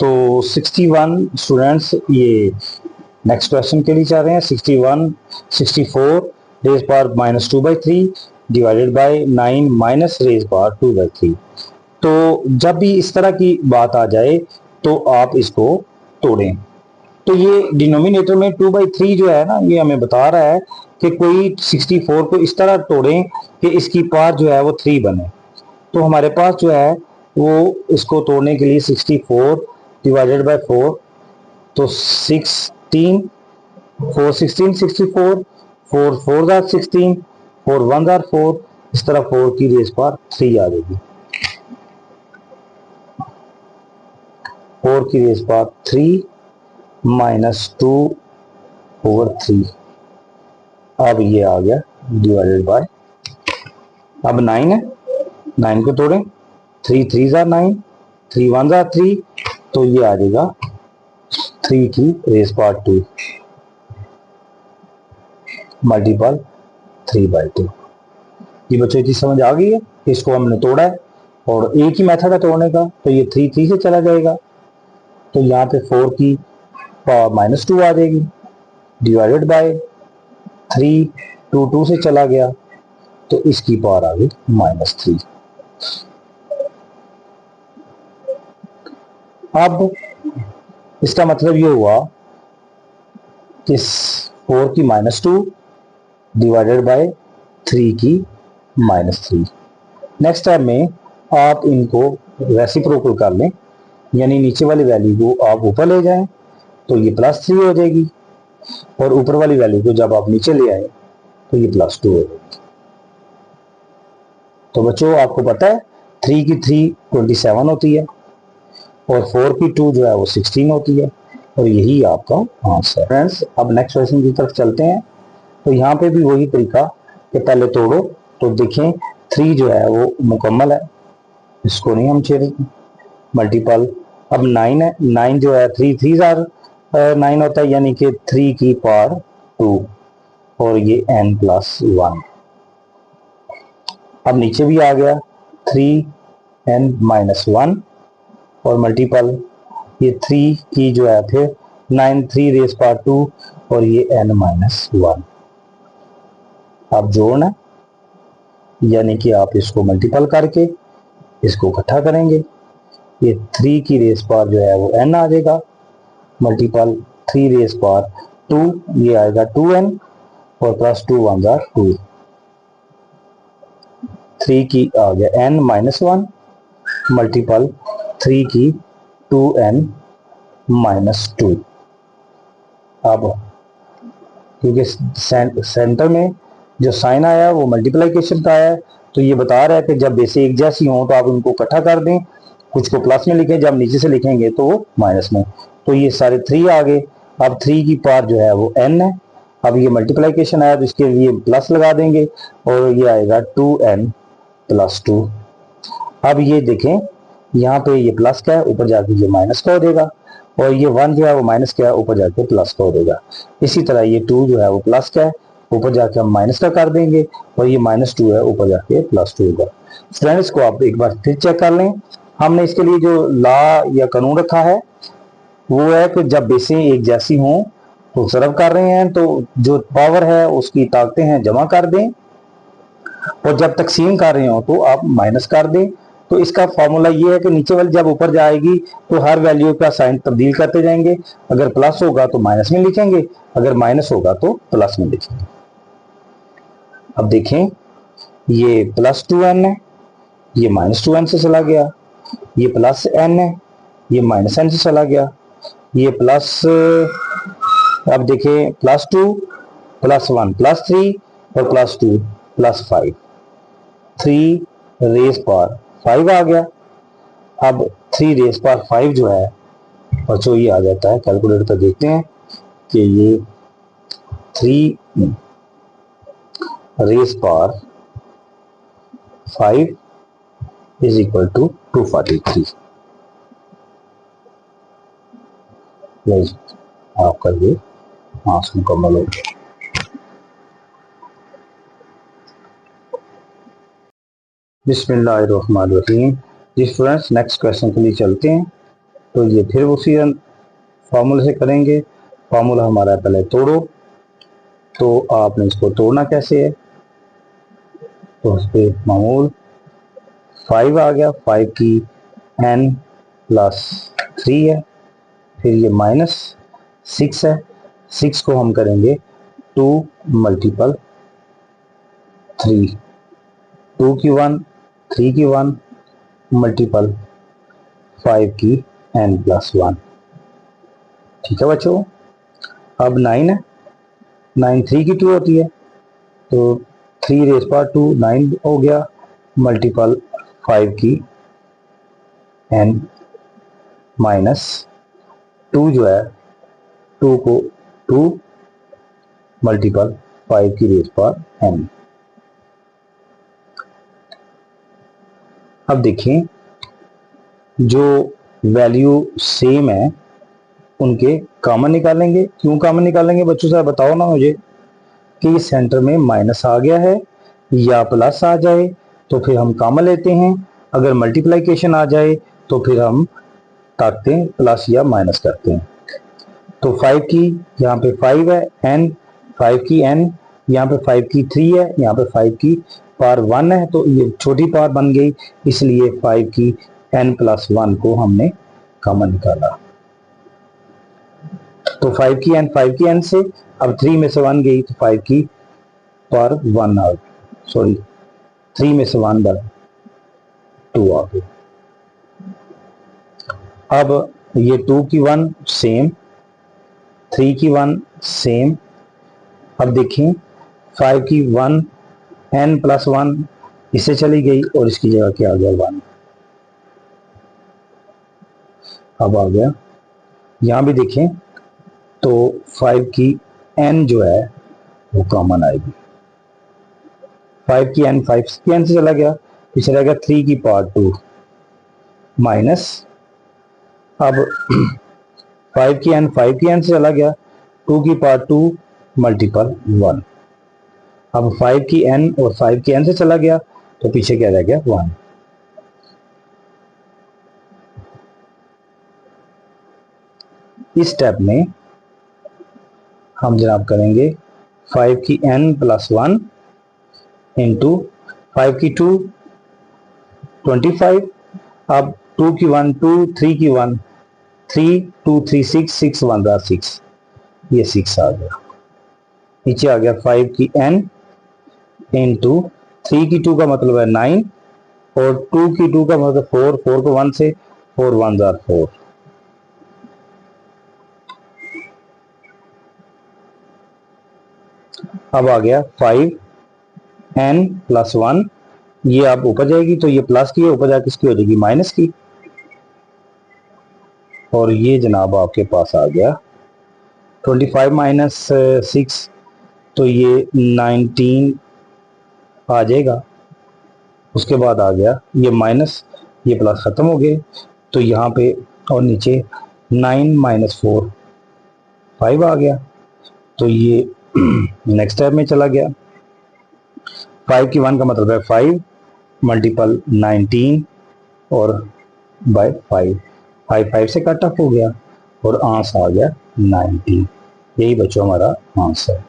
तो 61 स्टूडेंट्स ये next question के लिए जा रहे हैं। 61 64 raise power -2/3 divided by 9 minus raise power 2/3। तो जब भी इस तरह की बात आ जाए तो आप इसको तोड़ें। तो ये डिनोमिनेटर में 2/3 जो है ना, ये हमें बता रहा है कि कोई 64 को इस तरह तोड़ें कि इसकी पावर जो है वो 3 बने। तो हमारे पास जो है वो इसको तोड़ने के लिए 64 डिवाइडेड बाय 4, तो 16 4 16 64, 4 4 आर 16, 4 1 आर 4, इस तरह 4 की रेज पावर 3 आ जाएगी। 4 की रेज पावर 3 -2/3। अब ये आ गया डिवाइडेड बाय, अब 9 है, 9 को तोड़ें, 3 3 आर 9, 3 1 आर 3, तो ये आ जाएगा 3 की रेज पावर 2 मल्टीपल 3/2। ये बच्चों की समझ आ गई है। इसको हमने तोड़ा है और एक ही मेथड है तोड़ने का, तो ये 3 3 से चला जाएगा, तो यहाँ पे 4 की पावर -2 आ जाएगी डिवाइडेड बाय 3, 2 2 से चला गया, तो इसकी पावर आ गई -3। अब इसका मतलब ये हुआ कि 4 की -2 डिवाइडेड बाय 3 की -3। नेक्स्ट टाइम में आप इनको रेसिप्रोकल कर लें, यानी नीचे वाली वैल्यू को आप ऊपर ले जाएं तो ये +3 हो जाएगी, और ऊपर वाली वैल्यू को जब आप नीचे ले आए तो ये +2 हो जाएगी। तो बच्चों आपको पता है 3 की 3 27 होती है और 4 की 2 जो है वो 16 होती है, और यही आपका आंसर है। फ्रेंड्स अब नेक्स्ट क्वेश्चन की तरफ चलते हैं। तो यहाँ पे भी वही तरीका कि पहले तोड़ो, तो देखें 3 जो है वो मुकम्मल है, इसको नहीं हम छेड़ेंगे, मल्टीपल। अब 9 है, 9 जो है 3 3 आर 9 होता है, यानी कि 3 की पावर 2, और ये n+1। अब नीचे भी आ गया 3n-1 और मल्टीपल ये 3 की जो है फिर 9 3 रेज पावर 2 और ये n-1। अब जोड़ना, यानी कि आप इसको मल्टीपल करके इसको इकट्ठा करेंगे, ये 3 की रेज पावर जो है वो n आ जाएगा, मल्टीपल 3 रेज पावर 2, ये आएगा 2n, और +2 1 आर 2, 3 की आ गया n-1 मल्टीपल 3 की 2n-2। अब क्योंकि सेंटर में जो साइन आया वो मल्टीप्लिकेशन का आया है, तो ये बता रहा है कि जब बेसे एक जैसी हो तो आप इनको इकट्ठा कर दें, कुछ को प्लस में लिखें, जब नीचे से लिखेंगे तो वो माइनस में। तो ये सारे 3 आ गए। अब 3 की पावर जो है वो n है। अब ये मल्टीप्लिकेशन आया तो इसके लिए प्लस लगा देंगे और ये आएगा 2n+2। अब ये देखें यहाँ पे ये प्लस का है, ऊपर जाके ये माइनस का हो जाएगा, और ये 1 जो है वो माइनस का है, ऊपर जाके प्लस का हो जाएगा। इसी तरह ये 2 जो है वो प्लस का है, ऊपर जाके हम माइनस का कर देंगे, और ये -2 है, ऊपर जाके +2 होगा। स्टूडेंट्स को आप एक बार फिर चेक कर लें। हमने इसके लिए जो लॉ या कानून रखा है वो है कि जब बेसें एक जैसी हों तो सर्व कर रहे हैं तो जो पावर है उसकी ताकतें हैं जमा कर दें, और जब तकसीम कर रहे हो तो आप माइनस कर दें। तो इसका फॉर्मूला ये है कि नीचे वाली जब ऊपर जाएगी तो हर वैल्यू का साइन तब्दील करते जाएंगे, अगर प्लस होगा तो माइनस में लिखेंगे, अगर माइनस होगा तो प्लस में लिखेंगे। अब देखें ये +2n है, ये -2n से चला गया, ये +n है, ये -n से चला गया, ये प्लस, अब देखें +2 +1 +3 और +2 +5, 3 रेज पावर 5 आ गया। अब 3 रेज पावर 5 जो है बच्चों ये आ जाता है, कैलकुलेटर पर देखते हैं कि ये 3 raise power 5 is equal to 243। आपका ये आंसर मुकम्मल हो गया। बिस्मिल्लाहिर्रहमानिर्रहीम। जी स्टूडेंट्स नेक्स्ट क्वेश्चन के लिए चलते हैं। तो ये फिर उसी फॉर्मूले से करेंगे। फॉर्मूला हमारा है, पहले तोड़ो, तो आपने इसको तोड़ना कैसे है, तो उस पर मामूल 5 आ गया, 5 की n प्लस 3 है, फिर ये माइनस 6 है, 6 को हम करेंगे 2 मल्टीपल 3, 2 की 1, 3 की 1 मल्टीपल 5 की n प्लस 1। ठीक है बच्चों, अब 9 है, 9 3 की 2 होती है, तो 3 रेज़ पावर 2 9 हो गया, मल्टीपल 5 की n माइनस 2 जो है 2 को 2 मल्टीपल 5 की रेज़ पावर n। अब देखें, जो वैल्यू सेम है उनके कॉमन निकालेंगे। क्यों कॉमन निकालेंगे बच्चों, साहब बताओ ना मुझे, कि सेंटर में माइनस आ गया है या प्लस आ जाए तो फिर हम कॉमन लेते हैं, अगर मल्टीप्लिकेशन आ जाए तो फिर हम ताकते हैं प्लस या माइनस करते हैं। तो 5 की यहाँ पे 5 है, n 5 की n, यहाँ पे 5 की 3 है, यहाँ पे 5 की पावर 1 है, तो ये छोटी पावर बन गई, इसलिए 5 की n प्लस 1 को हमने कॉमन निकाला। तो 5 की n से अब 3 में से 1 गई, तो 5 की पावर 1 आ, सॉरी 3 में से 1 बार 2 आ गई। अब ये 2 की 1 सेम, 3 की 1 सेम। अब देखें 5 की 1 n प्लस 1 इससे चली गई और इसकी जगह क्या आ गया 1। अब आ गया, यहां भी देखें तो 5 की n जो है वो कॉमन आएगी, 5 की n 5 की n से चला गया, पीछे रहेगा 3 की पावर 2 माइनस, अब 5 की n से चला गया, 2 की पावर 2 मल्टीपल 1। अब 5 की n और 5 की n से चला गया तो पीछे क्या रह गया 1। इस स्टेप में हम जनाब करेंगे 5 की n प्लस 1 इंटू 5 की 2 25, अब 2 की 1 2, 3 की 1 3, 2 3 6, 6 1 6, ये 6 आ गया। नीचे आ गया 5 की n इंटू 3 की 2 का मतलब है 9 और 2 की 2 का मतलब 4, 4 को 1 से 4 1 4। अब आ गया 5 n प्लस 1, ये आप ऊपर जाएगी तो ये प्लस की है, ऊपर जाके इसकी हो जाएगी माइनस की, और ये जनाब आपके पास आ गया 25 माइनस 6, तो ये 19 आ जाएगा। उसके बाद आ गया ये माइनस, ये प्लस खत्म हो गए, तो यहाँ पे और नीचे 9 माइनस 4 5 आ गया, तो ये नेक्स्ट स्टेप में चला गया। 5 की 1 का मतलब है 5 मल्टीपल 19 और बाय 5, 5 से कट ऑफ हो गया और आंसर आ गया 19। यही बच्चों हमारा आंसर।